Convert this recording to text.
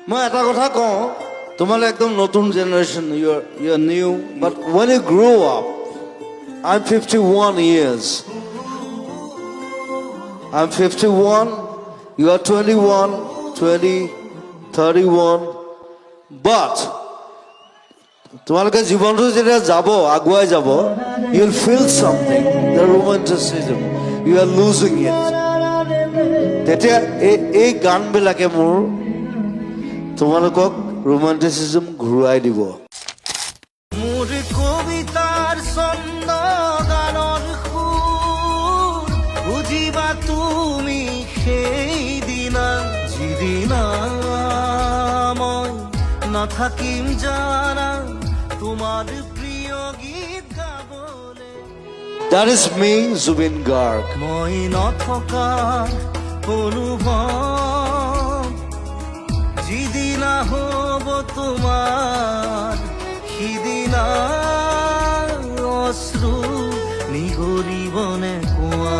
মই এটা কথা কওঁ তোমালে একদম নতুন generation you are new but when you grow up I'm 51 years I'm 51 you are 21 20 31 but তোমালোকে জীৱনটো যেতিয়া যাব আগুৱাই যাব you will feel something the romanticism you are losing it তেতিয়া এই গানবিলাকে মোৰ তোমালোকক romanticism ঘূৰাই দিব মোৰ কবিতাৰ ছন্দ গানৰ সুৰ বুজিবা তুমি সেইদিনা যিদিনা মই নাথাকিম জানা তোমাৰ প্ৰিয় গীত গাবলে that is me Zubin Garg মই নথকা অনুভৱ যিদিনা হ'ব তোমাৰ সিদিনা অশ্ৰু নিগৰিবনে কোৱা